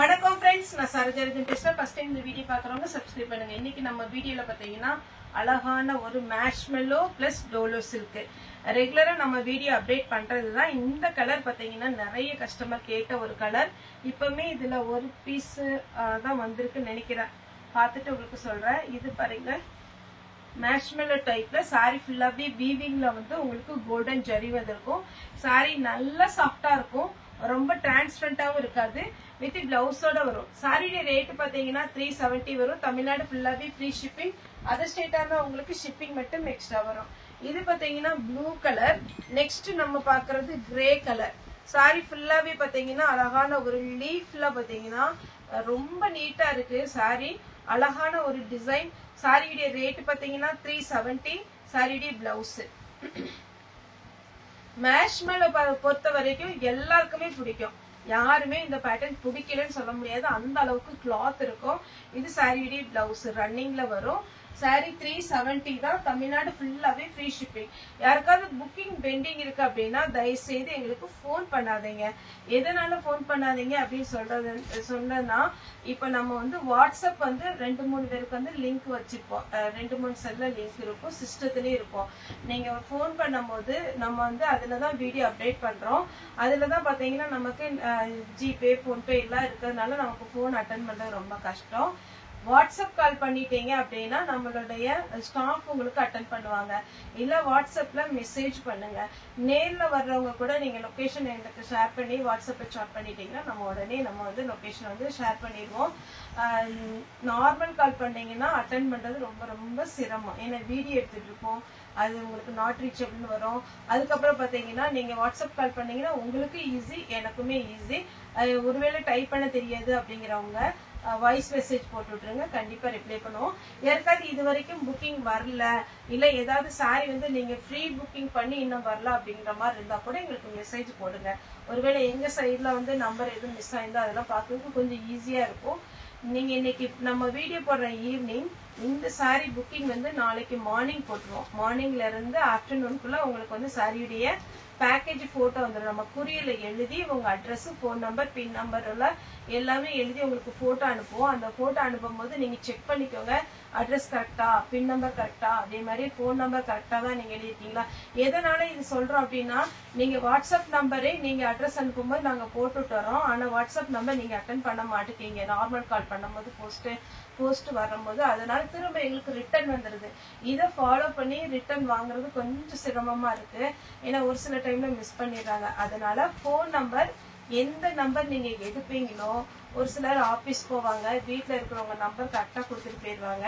வணக்கம் फ्रेंड्स நான் சரோஜரஜன் பேசுறேன். ஃபர்ஸ்ட் டைம் இந்த வீடியோ பார்க்கறவங்க சப்ஸ்கிரைப் பண்ணுங்க. இன்னைக்கு நம்ம வீடியோல பாத்தீங்கன்னா அழகான ஒரு மேஷ்மெல்லோ பிளஸ் டோலோ சில்க் ரெகுலரா நம்ம வீடியோ அப்டேட் பண்றதுதான். இந்த கலர் பாத்தீங்கன்னா நிறைய கஸ்டமர் கேட்ட ஒரு கலர். இப்பமே இதுல ஒரு பீஸ் தான் வந்திருக்குன்னு நினைக்கிறேன். பார்த்துட்டு உங்களுக்கு சொல்றேன். இது பாருங்க மேஷ்மெல்லோ டைப்ல சாரி ஃபுல்லாவே வீவிங்ல வந்து உங்களுக்கு கோல்டன் ஜரி வந்திருக்கும். சாரி நல்லா சாஃப்டா இருக்கும், ரொம்ப டிரான்ஸ்பரண்டாவும் இருக்காது. வித் பிளவுஸோட வரும். சாரியோட ரேட் பாத்தீங்கன்னா 370 வரும். தமிழ்நாடு ஃபுல்லாவே ஃப்ரீ ஷிப்பிங். அதர் ஸ்டேட்டான உங்களுக்கு ஷிப்பிங் மட்டும் எக்ஸ்ட்ரா வரும். இது பாத்தீங்கன்னா ப்ளூ கலர். நெக்ஸ்ட் நம்ம பாக்குறது கிரே கலர். சாரி ஃபுல்லாவே பாத்தீங்கன்னா அழகான ஒரு லீஃப்ல பாத்தீங்கன்னா ரொம்ப நீட்டா இருக்கு. சாரி அழகான ஒரு டிசைன். சாரியுடைய ரேட் பாத்தீங்கன்னா 370. சாரியுடைய பிளவுஸ் மேஷ்மெல்லோ பொறுத்த வரைக்கும் எல்லாருக்குமே பிடிக்கும். யாருமே இந்த பேட்டர்ன் பிடிக்கலன்னு சொல்ல முடியாது, அந்த அளவுக்கு கிளாத் இருக்கும். இது சாரியுடைய பிளவுஸ் ரன்னிங்ல வரும். சாரி 370 தான். தமிழ்நாடு ஃபுல்லாவே ஃப்ரீ ஷிப்பிங். யாருக்காவது புக்கிங் பெண்டிங் இருக்கு அப்படின்னா தயவு செய்து எங்களுக்கு போன் பண்ணாதீங்க. எதனால போன் பண்ணாதீங்க அப்படின்னு சொன்னா இப்ப நம்ம வந்து வாட்ஸ்அப் வந்து 2-3 பேருக்கு வந்து லிங்க் வச்சிருப்போம். 2-3 செல்ல லிங்க் இருக்கும், சிஸ்டத்துலயும் இருக்கும். நீங்க போன் பண்ணும் போது நம்ம வந்து அதுலதான் வீடியோ அப்டேட் பண்றோம். அதுலதான் பாத்தீங்கன்னா நமக்கு ஜிபே போன்பே எல்லாம் இருக்கிறதுனால நமக்கு போன் அட்டன் பண்றது ரொம்ப கஷ்டம். வாட்ஸ்அப் கால் பண்ணிட்டீங்க அப்படின்னா நம்மளுடைய ஸ்டாஃப் உங்களுக்கு அட்டன் பண்ணுவாங்க. இல்ல வாட்ஸ்அப்ல மெசேஜ் பண்ணுங்க. நேர்ல வர்றவங்க கூட நீங்க லொகேஷன் எனக்கு ஷேர் பண்ணி வாட்ஸ்அப்ல சாட் பண்ணிட்டீங்கன்னா நம்ம உடனே நம்ம வந்து லொகேஷன் வந்து ஷேர் பண்ணிடுவோம். நார்மல் கால் பண்ணீங்கன்னா அட்டன் பண்றது ரொம்ப ரொம்ப சிரமம். ஏன்னா வீடியோ எடுத்துட்டு இருப்போம், அது உங்களுக்கு நாட் ரீச்சபிள்னு வரும். அதுக்கப்புறம் பாத்தீங்கன்னா நீங்க வாட்ஸ்அப் கால் பண்ணீங்கன்னா உங்களுக்கு ஈஸி, எனக்குமே ஈஸி. ஒருவேளை டைப் பண்ண தெரியாது அப்படிங்கிறவங்க வாய்ஸ் மெசேஜ் போட்டு விட்டுருங்க, கண்டிப்பா ரிப்ளை பண்ணுவோம். யாருக்காவது இது வரைக்கும் புக்கிங் வரல, இல்ல ஏதாவது சாரி வந்து நீங்க ஃப்ரீ புக்கிங் பண்ணி இன்னும் வரல அப்படிங்கிற மாதிரி இருந்தா கூட எங்களுக்கு மெசேஜ் போடுங்க. ஒருவேளை எங்க சைட்ல வந்து நம்பர் எதுவும் மிஸ் ஆயிருந்தா அதெல்லாம் பார்க்கறதுக்கு கொஞ்சம் ஈஸியா இருக்கும். நீங்க இன்னைக்கு நம்ம வீடியோ போடுற ஈவினிங் இந்த சாரி புக்கிங் வந்து நாளைக்கு மார்னிங் போட்டுருவோம். மார்னிங்ல இருந்து ஆஃப்டர்நூனுக்குள்ள உங்களுக்கு வந்து சாரியுடைய பேக்கேஜ் போட்டோ வந்துடும். நம்ம குறியில எழுதி உங்க அட்ரஸ், போன் நம்பர், பின் நம்பர் எல்லாம் எல்லாமே எழுதி உங்களுக்கு போட்டோ அனுப்புவோம். அந்த போட்டோ அனுப்பும் போது நீங்க செக் பண்ணிக்கோங்க, அட்ரஸ் கரெக்டா, பின் நம்பர் கரெக்டா, அதே மாதிரி போன் நம்பர் கரெக்டா தான் நீங்க எழுதிருக்கீங்களா. எதனால இது சொல்றோம் அப்படின்னா நீங்க வாட்ஸ்அப் நம்பரே நீங்க அட்ரஸ் அனுப்பும்போது நாங்க போட்டுட்டு வரோம். ஆனா வாட்ஸ்அப் நம்பர் நீங்க அட்டன் பண்ண மாட்டேங்க நார்மல் கால் பண்ணும்போது போஸ்ட் வரும்போது. அதனால திரும்ப எங்களுக்கு ரிட்டர்ன் வந்துருது. இதை ஃபாலோ பண்ணி ரிட்டர்ன் வாங்குறது கொஞ்சம் சிரமமா இருக்கு. ஏன்னா ஒரு சில டைம்ல மிஸ் பண்ணிடுறாங்க. அதனால போன் நம்பர் எந்த நம்பர் நீங்க எடுப்பீங்களோ, ஒரு சிலர் ஆபீஸ் போவாங்க, வீட்டுல இருக்கிறவங்க நம்பர் கரெக்டா கொடுத்துட்டு போயிடுவாங்க.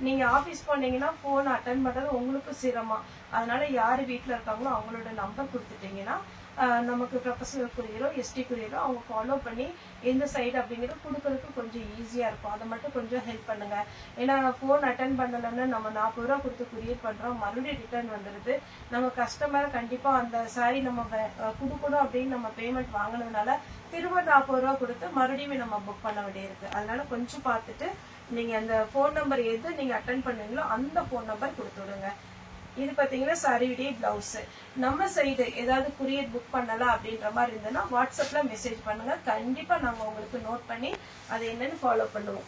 நீங்க ஆபீஸ் போனீங்கன்னா போன் அட்டன் பண்றது உங்களுக்கு சிரமம். அதனால யாரு வீட்டுல இருக்காங்களோ அவங்களோட நம்பர் கொடுத்துட்டீங்கன்னா நமக்கு ப்ரொஃபஷனல் குரியரோ எஸ்டி குரியரோ அவங்க ஃபாலோ பண்ணி எந்த சைடு அப்படிங்கிறது கொடுக்கறதுக்கு கொஞ்சம் ஈஸியா இருக்கும். அதை மட்டும் கொஞ்சம் ஹெல்ப் பண்ணுங்க. ஏன்னா போன் அட்டன் பண்ணலன்னு நம்ம 40 ரூபா கொடுத்து குரியர் பண்றோம், மறுபடியும் ரிட்டர்ன் வந்துடுது. நம்ம கஸ்டமர் கண்டிப்பா அந்த சாரி நம்ம கொடுக்கணும் அப்படின்னு நம்ம பேமெண்ட் வாங்கினதுனால திரும்ப 40 ரூபா கொடுத்து மறுபடியும் நம்ம புக் பண்ண வேண்டியிருக்கு. அதனால கொஞ்சம் பார்த்துட்டு நீங்க அந்த போன் நம்பர் எது நீங்க அட்டன் பண்ணீங்களோ அந்த போன் நம்பர் கொடுத்து விடுங்க. இது பாத்தீங்கன்னா சாரியுடைய பிளவுஸ். நம்ம சைடு ஏதாவது குரியர் புக் பண்ணலாம் அப்படின்ற மாதிரி இருந்ததுன்னா வாட்ஸ்அப்ல மெசேஜ் பண்ணுங்க, கண்டிப்பா நாங்க உங்களுக்கு நோட் பண்ணி அதை என்னன்னு ஃபாலோ பண்ணுவோம்.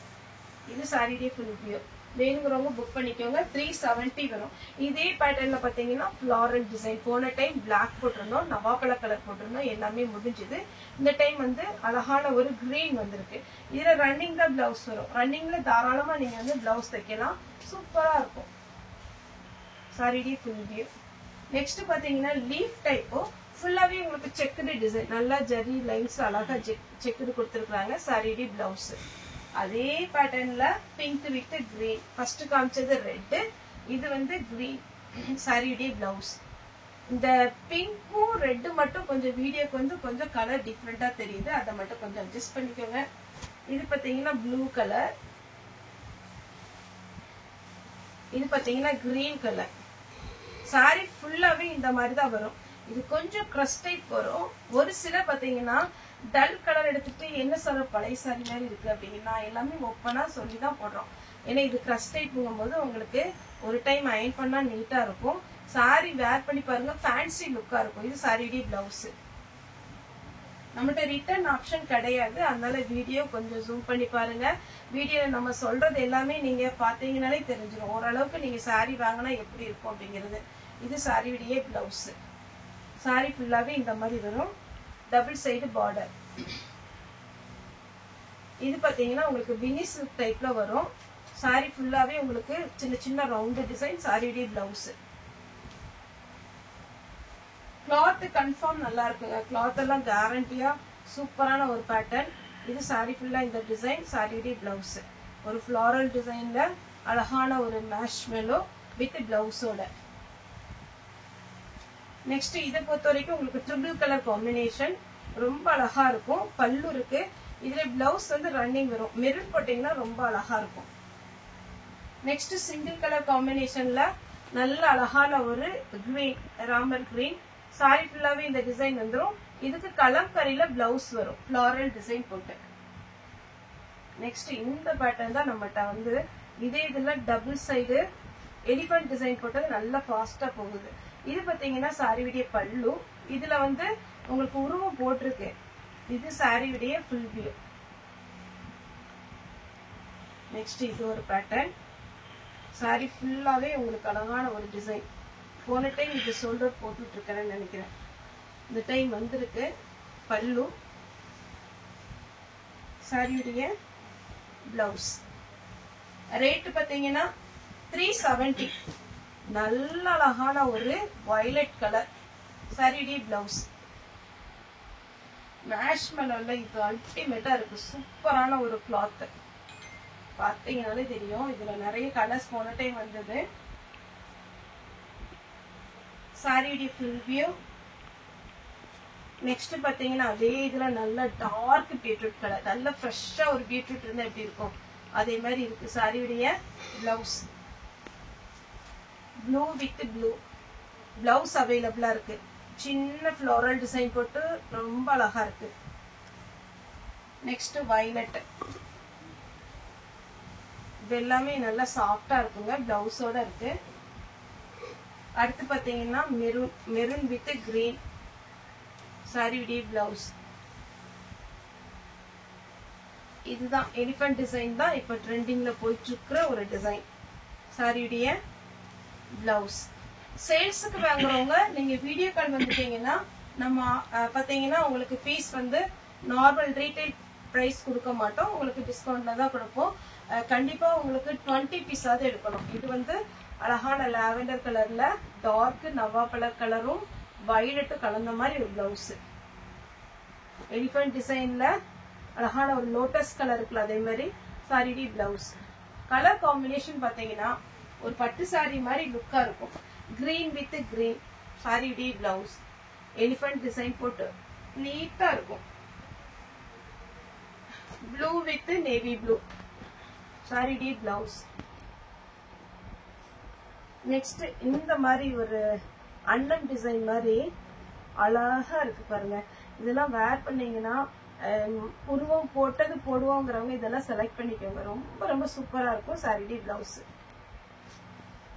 இது சாரியுடைய ஃபுல் வியூ. வேணுங்கிறவங்க புக் பண்ணிக்கோங்க. 370 வரும். இதே பேட்டர்ன்ல பாத்தீங்கன்னா ஃபிளாரல் டிசைன். போன டைம் பிளாக் போட்டிருந்தோம், நவாப்பழ கலர் போட்டிருந்தோம், எல்லாமே முடிஞ்சது. இந்த டைம் வந்து அழகான ஒரு கிரீன் வந்திருக்கு. இதுல ரன்னிங் தான் பிளவுஸ் வரும். ரன்னிங்ல தாராளமா நீங்க வந்து பிளவுஸ் தைக்கலாம், சூப்பரா இருக்கும். சாரியுடைய ஃபுல் வியூ. நெக்ஸ்ட் பாத்தீங்கன்னா லீஃப் டைப்போ ஃபுல்லாவே உங்களுக்கு செக்குடு டிசைன், நல்லா ஜரி லைன்ஸ் அழகா செக்குடு கொடுத்துருக்காங்க. சாரியுடைய பிளவுஸ் அதே பேட்டர்ன்ல பிங்க் வித் கிரீன். ஃபர்ஸ்ட் காமிச்சது ரெட், இது வந்து கிரீன். சாரியுடைய பிளவுஸ் இந்த பிங்க்கும் ரெட்டு மட்டும் கொஞ்சம் வீடியோக்கு வந்து கொஞ்சம் கலர் டிஃப்ரெண்டா தெரியுது, அதை மட்டும் கொஞ்சம் அட்ஜஸ்ட் பண்ணிக்கோங்க. இது பாத்தீங்கன்னா ப்ளூ கலர், இது பாத்தீங்கன்னா கிரீன் கலர். சாரி ஃபுல்லாவே இந்த மாதிரி தான் வரும். இது கொஞ்சம் கிரஷ் டைப் வரும். ஒரு சில பாத்தீங்கன்னா டல் கலர் எடுத்துட்டு என்ன சொல்ற பழைய சாரி மாதிரி இருக்கு அப்படின்னா எல்லாமே ஒப்பனா சொல்லிதான் போடுறோம். ஏன்னா இது கிரஷ் டைப்புங்கும் போது உங்களுக்கு ஒரு டைம் அயன் பண்ணா நீட்டா இருக்கும். சாரி வேர் பண்ணி பாருங்க, ஃபேன்சி லுக்கா இருக்கும். இது சாரியுடைய பிளவுஸ். நம்மகிட்ட ரிட்டர்ன் ஆப்ஷன் கிடையாது. அதனால வீடியோ கொஞ்சம் ஜூம் பண்ணி பாருங்க. வீடியோல நம்ம சொல்றது எல்லாமே நீங்க பாத்தீங்கன்னாலே தெரிஞ்சிடும். ஓரளவுக்கு நீங்க saree வாங்கினா எப்படி இருக்கும் அப்படிங்கிறது. இது சாரியுடைய பிளவுஸ். சாரி ஃபுல்லாவே இந்த மாதிரி வரும். Double side border. இது பாத்தீங்கன்னா உங்களுக்கு மினி சில்க் டைப்ல வரும். சாரி ஃபுல்லாவே உங்களுக்கு சின்ன சின்ன ரவுண்ட் டிசைன். சாரியுடைய பிளவுஸ். கிளாத் கன்ஃபார்ம் நல்லா இருக்குங்க. கிளாத் எல்லாம் கேரண்டியா சூப்பரான ஒரு பேட்டர்ன். இது சாரி ஃபுல்லா இந்த டிசைன். சாரியுடைய பிளவுஸ் ஒரு ஃப்ளாரல் டிசைன்ல அழகான ஒரு மேஷ்மெலோ வித் பிளவுஸோட. நெக்ஸ்ட் இதை பொறுத்த வரைக்கும் உங்களுக்கு ட்ரிபிள் கலர் காம்பினேஷன் ரொம்ப அழகா இருக்கும். பல்லு இருக்கு. இதுல பிளவுஸ் வந்து ரன்னிங் வரும். மெரூன் போட்டீங்கன்னா ரொம்ப அழகா இருக்கும். நெக்ஸ்ட் சிங்கிள் கலர் காம்பினேஷன்ல நல்ல அழகான ஒரு கிரீன், ராமர் கிரீன். சாரி ஃபுல்லாவே இந்த டிசைன் வந்துடும். இதுக்கு கலம்கரியில பிளவுஸ் வரும் ஃப்ளாரல் டிசைன் போட்டு. நெக்ஸ்ட் இந்த பேட்டர்ன் தான் நம்மகிட்ட வந்து இதே இதுல டபுள் சைடு எலிபென்ட் டிசைன் போட்டது நல்லா ஃபாஸ்டா போகுது. இது பாத்தீங்கன்னா சாரியுடைய பல்லு. இதுல வந்து உங்களுக்கு உருவம் போட்டிருக்கு. இது சாரியுடைய ஃபுல் வியூ. நெக்ஸ்ட் இது ஒரு பேட்டர்ன். சாரி ஃபுல்லாவே உங்களுக்கு அழகான ஒரு டிசைன். போன டைம் இது ஷோல்டர் போட்டுட்டு இருக்கேன்னு நினைக்கிறேன். இந்த டைம் வந்திருக்கு. பல்லு, சாரியுடைய பிளவுஸ். ரேட் பாத்தீங்கன்னா 370. நல்ல அழகான ஒரு வயலட் கலர் சாரியுடைய பிளவுஸ். மேஷ்மெலோல இது அல்டிமேட்டா இருக்கு. சூப்பரான ஒரு கிளாத். பாத்தீங்கன்னாலே தெரியும். இதுல நிறைய கலர்ஸ் போன டைம் வந்தது. சாரியுடைய ஃபுல் வியூ. நெக்ஸ்ட் பாத்தீங்கன்னா அதே இதுல நல்ல டார்க் பீட்ரூட் கலர். நல்ல ஃப்ரெஷ்ஷா ஒரு பீட்ரூட் இருந்தா எப்படி இருக்கும் அதே மாதிரி இருக்கு. சாரியுடைய blouse blue with blue. Blouse அவைலபிளா இருக்கு. சின்ன ஃப்ளோரல் டிசைன் போட்டு ரொம்ப அழகா இருக்கு. Next violet. இது எல்லாமே நல்லா சாஃப்டா இருக்குங்க. பிளவுஸோட இருக்கு. அடுத்து பாத்தீங்கன்னா மெரூன், மெரூன் வித் கிரீன். சாரியுடைய பிளவுஸ். இதுதான் எலிபென்ட் டிசைன் தான் இப்ப ட்ரெண்டிங்ல போயிட்டு இருக்கிற ஒரு டிசைன். சாரியுடைய பிளவுஸ். சேல்ஸுக்கு வாங்குறவங்க நீங்க வீடியோ கால் வந்துட்டீங்கன்னா நம்ம பாத்தீங்கன்னா உங்களுக்கு பீஸ் வந்து நார்மல் ரீட்டைல் பிரைஸ் கொடுக்க மாட்டோம். உங்களுக்கு டிஸ்கவுண்ட்ல தான் கொடுப்போம். கண்டிப்பா உங்களுக்கு 20 பீஸாவது எடுக்கணும். இது வந்து அழகான லாவெண்டர் கலர்ல டார்க் நவா கலர் கலரும் வயலட்டும் கலந்த மாதிரி ஒரு பிளவுஸ். எலிபென்ட் டிசைன்ல அழகான ஒரு லோட்டஸ் கலர் இருக்குல்ல அதே மாதிரி சாரியுடைய பிளவுஸ். கலர் காம்பினேஷன் பாத்தீங்கன்னா ஒரு பட்டு சாரி மாதிரி லுக்கா இருக்கும். கிரீன் வித் கிரீன் சாரியுடைய பிளவுஸ். எலிபென்ட் டிசைன் போட்டு நீட்டா இருக்கும். ப்ளூ வித் நேவி ப்ளூ சாரியுடைய பிளவுஸ். நெக்ஸ்ட் இந்த மாதிரி ஒரு அண்டம் டிசைன் மாதிரி அழகா இருக்கு பாருங்க. இதெல்லாம் வேர் பண்ணீங்கன்னா உருவம் போட்டது போடுவோங்கிறவங்க இதெல்லாம் செலக்ட் பண்ணிக்கோங்க. ரொம்ப ரொம்ப சூப்பரா இருக்கும். சாரியுடைய பிளவுஸ்.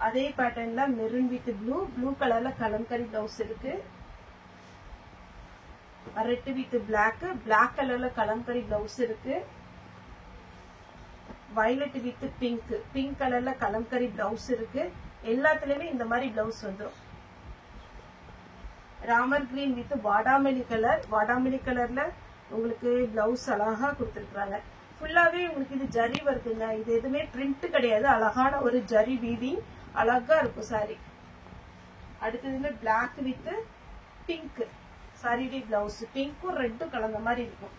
அதே பேட்டர்ன்ல மெரூன் வித் ப்ளூ, ப்ளூ கலர்ல கலம்கரி பிளவுஸ் இருக்கு. ரெட் வித் பிளாக், பிளாக் கலர்ல கலம்கரி பிளவுஸ் இருக்கு. வயலட் வித் பிங்க், பிங்க் கலர்ல கலம்கரி பிளவுஸ் இருக்கு. எல்லாத்துலயுமே இந்த மாதிரி பிளவுஸ் வந்துடும். ராமர் கிரீன் வித் வாடாமல்லி கலர். வாடாமல்லி கலர்ல உங்களுக்கு பிளவுஸ் அழகா கொடுத்துருக்காங்க. ஃபுல்லாவே உங்களுக்கு இது ஜரி வருதுங்க. இது எதுவுமே பிரிண்ட் கிடையாது. அழகான ஒரு ஜரி வீவிங் அழகா இருக்கும் சாரி. அடுத்ததுல பிளாக் வித் பிங்க் சாரியுடைய பிளவுஸ். பிங்க்கும் ரெட்டும் கலந்த மாதிரி இருக்கும்.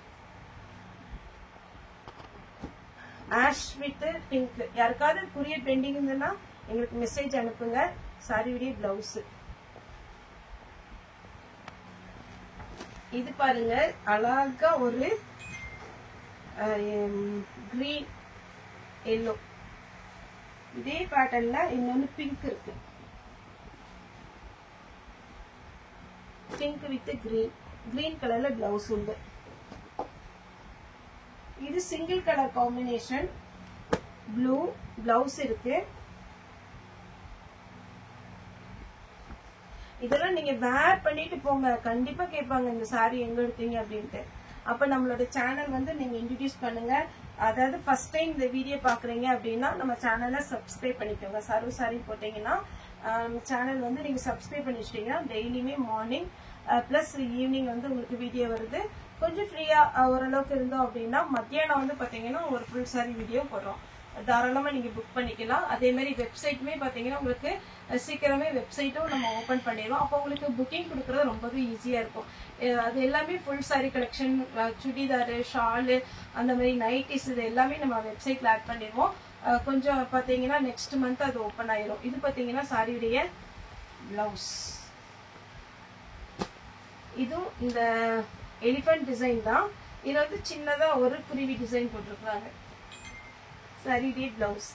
Ash with pink. யாருக்காவது குரியர் பெண்டிங் இருந்ததுன்னா எங்களுக்கு மெசேஜ் அனுப்புங்க. சாரியுடைய பிளவுஸ். இது பாருங்க அழகா ஒரு கிரீன் எல்லோ. இதே பேட்டர்ன்ல இன்னொன்னு பிங்க் இருக்கு. பிங்க் வித் கிரீன், கிரீன் கலர்ல பிளவுஸ் உண்டு. இது single colour combination. Blue blouse இருக்கு. இதெல்லாம் நீங்க வேர் பண்ணிட்டு போங்க, கண்டிப்பா கேட்பாங்க இந்த சாரி எங்க எடுத்தீங்க அப்படின்ட்டு. அப்ப நம்மளோட சேனல் வந்து நீங்க இன்ட்ரோடியூஸ் பண்ணுங்க. அதாவது ஃபர்ஸ்ட் டைம் இந்த வீடியோ பாக்குறீங்க அப்படின்னா நம்ம சேனலை சப்ஸ்கிரைப் பண்ணிக்கோங்க. சர்வ சாரி போட்டீங்கன்னா நம்ம சேனல் வந்து நீங்க சப்ஸ்கிரைப் பண்ணி வச்சிட்டீங்கன்னா டெய்லியுமே மார்னிங் பிளஸ் ஈவினிங் வந்து உங்களுக்கு வீடியோ வருது. கொஞ்சம் ஃப்ரீயா ஓரளவுக்கு இருந்தோம் அப்படின்னா மத்தியானம் வந்து பாத்தீங்கன்னா ஒரு ஃபுல் சாரி வீடியோ போடுறோம். தாராளமா நீங்க புக் பண்ணிக்கலாம். அதே மாதிரி வெப்சைட்டுமே பாத்தீங்கன்னா உங்களுக்கு சீக்கிரமே வெப்சைட்டும் நம்ம ஓபன் பண்ணிடுவோம். அப்போ உங்களுக்கு புக்கிங் கொடுக்கறது ரொம்பவே ஈஸியா இருக்கும். அது எல்லாமே full sari collection, chudidar, shawl, அந்த மாதிரி நைட்டிஸ், இது எல்லாமே நம்ம வெப்சைட்ல ஆட் பண்ணிடுவோம். கொஞ்சம் பாத்தீங்கன்னா நெக்ஸ்ட் மந்த் அது ஓபன் ஆயிரும். இது பாத்தீங்கன்னா சாரியுடைய பிளவுஸ். இதுவும் இந்த எலிஃபண்ட் டிசைன் தான். இதுல வந்து சின்னதா ஒரு குருவி டிசைன் போட்டிருக்காங்க. சாரியுடைய பிளவுஸ்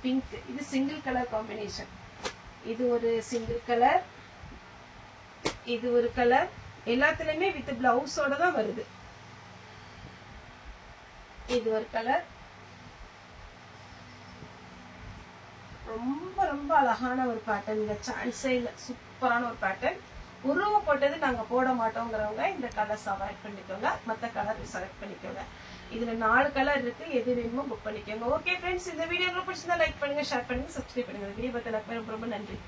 பிங்க். இது சிங்கிள் கலர் காம்பினேஷன். இது ஒரு சிங்கிள் கலர், இது ஒரு கலர். எல்லாத்துலயுமே வித் பிளவுஸோட தான் வருது. இது ஒரு கலர். ரொம்ப ரொம்ப அழகான ஒரு பேட்டர்ன். இந்த சான்ஸே இல்ல, சூப்பரான ஒரு பேட்டர்ன். உருவம் போட்டது நாங்க போட மாட்டோங்கிறவங்க இந்த கலர்ஸ் அவாய்ட் பண்ணிக்கோங்க, மற்ற கலர் செலக்ட் பண்ணிக்கோங்க. இதுல 4 கலர் இருக்கு, எது வேணுமோ புக் பண்ணிக்கோங்க. ஓகே ஃப்ரெண்ட்ஸ், இந்த வீடியோ உங்களுக்கு பிடிச்சிருந்தா லைக் பண்ணுங்க, ஷேர் பண்ணுங்க, சப்ஸ்கிரைப் பண்ணுங்க. இந்த வீடியோ பார்த்து ரொம்ப ரொம்ப நன்றி.